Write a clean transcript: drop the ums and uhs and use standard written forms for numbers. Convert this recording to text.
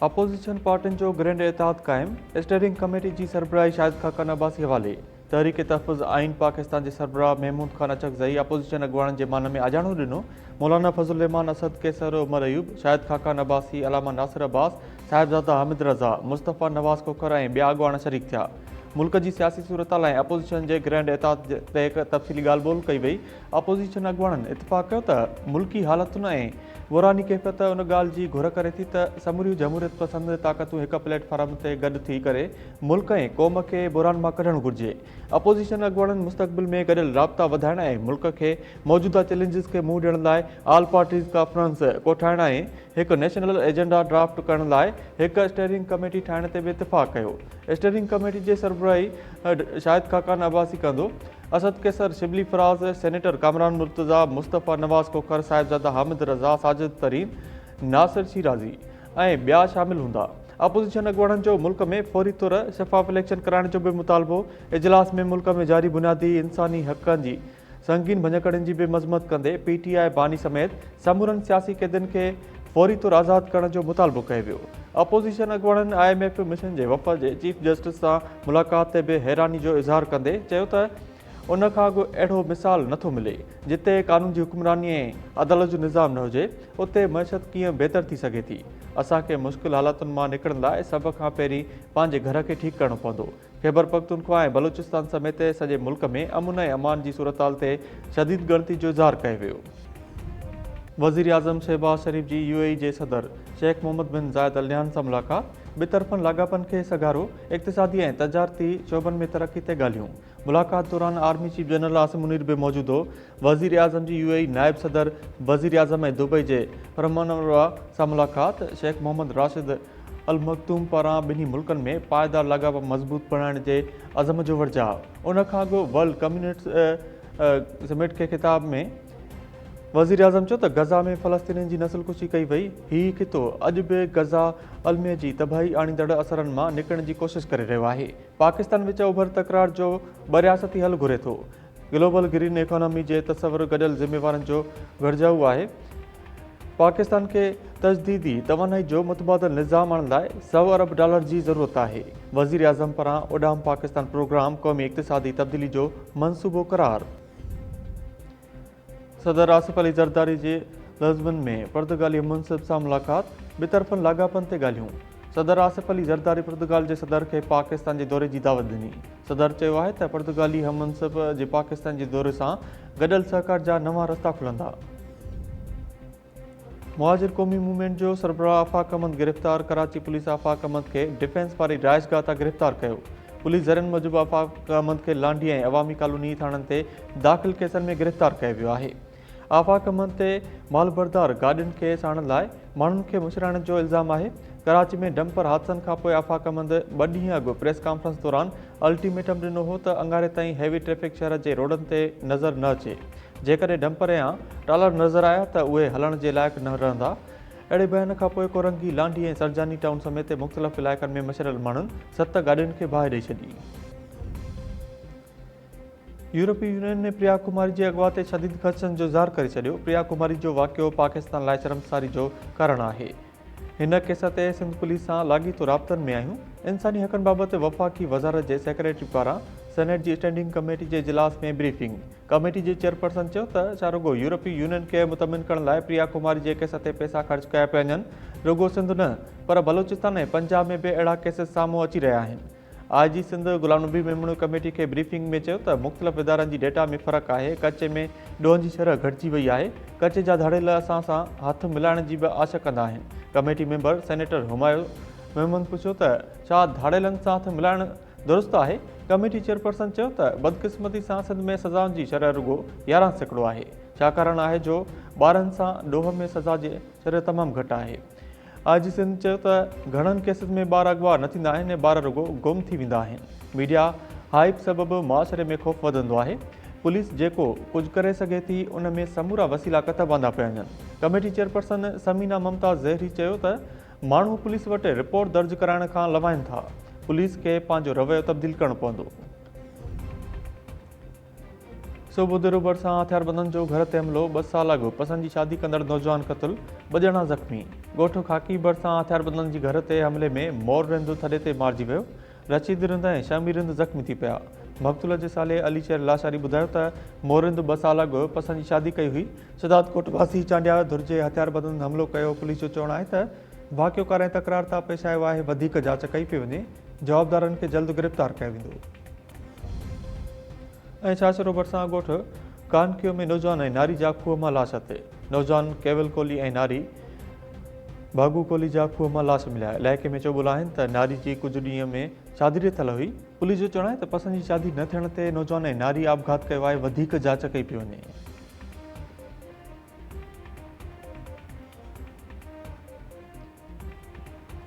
Opposition पार्टियुनि जो grand एतहाद क़ाइमु। स्टीयरिंग कमेटी जी सरबराही शाहिद खाकान अब्बासी हवाले। तहरीक तहफ़ुज़ आइन पाकिस्तान जे सरबराह महमूद खान अचकज़ई अपोजिशन अॻुवाणनि जे मान में अजाणो ॾिनो। मौलाना फज़लुर रहमान, असद कैसर, उमर अयूब, शाहिद खाकान अब्बासी, अलामा नासिर अब्बास, साहिबज़ादा हामिद रज़ा, मुस्तफ़ा नवाज़ कोकर ऐं ॿिया अॻुवाण शरीक थिया। मुल्क जी सियासी सूरत ऐं अपोजिशन जे ग्रैंड एतहाद ते हिकु तफ़सीली ॻाल्हि ॿोल कई वई। अपोजिशन अॻुवाणनि इतफ़ाक़ कयो त मुल्की हालतुनि ऐं बुरानी कैफ़ियत उन ॻाल्हि जी घुर करे थी त समूरियूं जमहूरियत पसंद ताक़तूं हिक प्लेटफॉर्म ते गॾु थी करे मुल्क ऐं क़ौम खे बुरान मां कढणु घुरिजे। अपोजिशन अॻुवाणनि मुस्तक़बिल में गॾियल राब्ता वधाइण ऐं मुल्क खे मौजूदा चैलेंजिस खे मुंहुं ॾियण लाइ ऑल पार्टीज़ कॉन्फ्रेंस कोठाइण ऐं हिकु नेशनल एजेंडा ड्राफ्ट करण लाइ हिकु स्टीयरिंग कमेटी ठाहिण ते बि इतफ़ाक़ कयो। स्टीयरिंग कमेटी जे सरबराही शाहिद खाकान अब्बासी कंदो। असद कैसर, शिबली फराज, सेनेटर कामरान मुर्तज़ा, मुस्तफ़ा नवाज़ कोकर, साहिबज़ादा हामिद रज़ा, साजिद तरीन, नासिर शिराज़ी ऐं ॿिया शामिल हूंदा। अपोजिशन अॻुवाणनि जो मुल्क में फौरी तौर शफ़ाफ़ इलेक्शन कराइण जो बि मुतालबो। इजलास में मुल्क में जारी बुनियादी इंसानी हक़नि जी संगीन भञकड़नि जी बि मज़म्मत कंदे PTI बानी समेत समूरनि सियासी क़ैदियुनि खे फौरी तौर आज़ादु करण जो मुतालबो कयो वियो। अपोजिशन अॻुवाणनि IMF मिशन जे वफ़द जे चीफ जस्टिस सां मुलाक़ात ते बि हैरानी जो इज़हार कंदे चयो त उन खां अॻु अहिड़ो मिसाल नथो मिले जिते क़ानून जी हुक्मरानी ऐं अदालत जो निज़ाम न हुजे, उते मइशत कीअं बहितर थी सघे थी। असांखे मुश्किल हालातुनि मां निकिरण लाइ सभ खां पहिरीं पंहिंजे घर खे ठीकु करणो पवंदो। ख़ैबर पख्तूनख्वा ऐं बलूचिस्तान समेत सॼे मुल्क में अमुन ऐं अमान जी सूरतहाल ते शदीद ॻणती जो इज़हार कयो वियो। वज़ीर आज़म शहबाज शरीफ़ जी UAE जे सदर शेख मोहम्मद बिन ज़ायद अल नहयान सां मुलाक़ात। ॿितरफ़नि लाॻापनि खे सगारो। इक़्तिसादी ऐं तजारती शोबनि में तरक़ी ते ॻाल्हियूं। मुलाक़ात दौरान army chief general Asim Munir बि मौजूदु हो। वज़ीर आज़म जी UAE नायब सदर वज़ीर आज़म ऐं दुबई जे फरमानरवा सां मुलाक़ात। शेख मोहम्मद राशिद अल मखदूम पारां ॿिन्ही मुल्कनि में पाइदार लाॻापा मज़बूत बणाइण जे अज़म जो वर्जाउ। उन खां अॻु वर्ल्ड कम्युनिटी समिट खे ख़िताब में वज़ीर आज़म चयो त गज़ा में फ़लस्तीनियुनि जी नस्लकुशी कई वई। हीउ ख़ितो अॼु बि गज़ा अलमीअ जी तबाही आणींदड़ असरनि मां निकिरण जी कोशिशि करे रहियो आहे। पाकिस्तान विच उभर तकरार जो बरियासती हल घुरे थो। ग्लोबल ग्रीन इकोनॉमी जे तसवुर गॾियल ज़िम्मेवारनि जो गॾिजाऊ आहे। पाकिस्तान खे तजदीदी तवानाई जो मुतबादिल निज़ाम आणण लाइ $100 अरब जी ज़रूरत आहे। वज़ीर आज़म पारां उॾाम पाकिस्तान प्रोग्राम क़ौमी इक़्तिसादी तब्दीली जो मंसूबो करार। सदर आसिफ अली ज़रदारी जे लज़्मन में पुर्तगाली मुंसिब सां मुलाक़ात। ॿितरफ़नि लाॻापनि ते ॻाल्हियूं। सदर आसिफ अली ज़रदारी पुर्तगाल जे सदर खे पाकिस्तान जे दौरे जी दावत ॾिनी। सदर चयो आहे त पुर्तगाली मुंसिब जे पाकिस्तान जे दौरे सां गॾियल सहकार जा नवां रस्ता खुलंदा। मुहाजिर क़ौमी मूवमेंट जो सरबराह आफ़ाक़ अहमद गिरफ़्तार। कराची पुलिस आफ़ाक़ अहमद खे डिफेंस वारी राइशगाह तां गिरफ़्तार कयो। पुलिस ज़रियनि मूजिबि आफ़ाक़ अहमद खे लांडी ऐं अवामी कॉलोनी थाणनि ते दाख़िल केसनि में गिरफ़्तार कयो वियो आहे। आफ़ाक़ अहमद ते मालबरदार गाॾियुनि खे साड़ण लाइ माण्हुनि खे मुछराइण जो इल्ज़ाम आहे। कराची में डंपर हादसनि खां पोइ आफ़ाक़ अहमद 2 ॾींहं अॻु प्रेस कॉन्फ्रेंस दौरान अल्टीमेटम ॾिनो हो त अंगारे ताईं हैवी ट्रैफ़िक शहर जे रोडनि ते नज़र न अचे। जेकॾहिं डंपर या ट्रालर नज़र आया त उहे हलण जे लाइक़ु न रहंदा। अहिड़े बयान खां पोइ कोरंगी, लांडी ऐं सरजानी टाउन समेत मुख़्तलिफ़ इलाइक़नि में मशरियल माण्हुनि 7 गाॾियुनि खे बाहि ॾेई छॾी। यूरोपीय यूनियन ने प्रिया कुमारी जे अगवा ते शदीद ख़दशनि जो इज़हार करे छॾियो। प्रिया कुमारी जो वाक़ियो पाकिस्तान लाइ शर्मसारी जो कारण आहे। हिन केस ते सिंध पुलिस सां लाॻीतो राब्तनि में आहियूं। इंसानी हक़नि बाबति वफ़ाक़ी वज़ारत जे सेक्रेटरी पारां सेनेट जी स्टैंडिंग कमेटी जे इजलास में ब्रीफिंग। कमेटी जे चेयरपर्सन चयो त छा रुॻो यूरोपीय यूनियन खे मुतमिन करण लाइ प्रिया कुमारी जे केस ते पैसा ख़र्च कया पिया वञनि। रुॻो सिंध न पर बलूचिस्तान ऐं पंजाब में बि अहिड़ा केसिस साम्हूं अची रहिया आहिनि। IG सिंध गुलाम नबी मेमून कमेटी खे ब्रीफिंग में चयो त मुख़्तलिफ़ इदारनि जी डेटा में फ़र्क़ु आहे। कचे में ॾोहनि जी शरह घटिजी वई आहे। कचे जा धाड़ेल असां सां हथ मिलाइण जी बि आश कंदा आहिनि। Committee member senator Humayun Mahmood पुछियो त छा धाड़ेलनि सां हथ मिलाइण दुरुस्त आहे। कमेटी चेयरपर्सन चयो त बदकिस्मती सां सिंध में सज़ाउनि जी शरह रुॻो 11% आहे। छाकाणि आहे जो ॿारनि सां ॾोह में सज़ा जी शरह तमामु घटि आहे। IG सिंध चयो त घणनि केसनि में ॿार अगवा न थींदा आहिनि ऐं ॿार रुॻो गुम थी वेंदा आहिनि। मीडिया हाइप सबबि मुआशरे में ख़ौफ़ वधंदो आहे। पुलिस जेको कुझु करे सघे थी उन में समूरा वसीला कथ बांधा पिया वञनि। कमेटी चेयरपर्सन समीना मुमताज़ ज़हरी चयो त माण्हू पुलिस वटि रिपोर्ट दर्ज कराइण खां लवाइनि था। पुलिस खे पंहिंजो रवैयो तब्दील करणो पवंदो। सुबुह देर भरिसां हथियारबंदनि जो घर ते हमिलो, 2 साल अॻु पसंदि जी शादी कंदड़ नौजवान क़तल, 2 ॼणा ज़ख़्मी। ॻोठ खाकी भरिसां हथियारबंदनि जी घर ते हमले में मोर रिंद थॾे ते मारिजी वियो। रशीद रिंद ऐं शमी रिंद ज़ख़्मी थी पिया। मक़तूल जे साले अली शहर लाशारी ॿुधायो त मोरिंद 2 साल अॻु पसंदि जी शादी कई हुई। शदाद कोट वासी चांडिया धुर जे हथियारबंदनि हमलो कयो। पुलिस जो चवणु आहे त वाक़ियोकार ऐं तकरार तां पेश आयो आहे। वधीक जांच कई पई वञे। जवाबदारनि खे जल्द गिरफ़्तार कयो वेंदो। ऐं छाछरो भरिसां ॻोठ कानकियो में नौजवान ऐं नारी जा खूह मां लाश हथे। नौजवान केवल कोहली ऐं नारी भागू कोहली जा खूह मां लाश मिलिया। इलाइक़े में चोॿुल आहिनि त नारी जी कुझु ॾींहं में शादी थियल हुई। पुलिस जो चवणु आहे त पसंदि जी शादी न थियण ते नौजवान ऐं नारी आपघात कयो आहे। वधीक जांच कई पई वञे।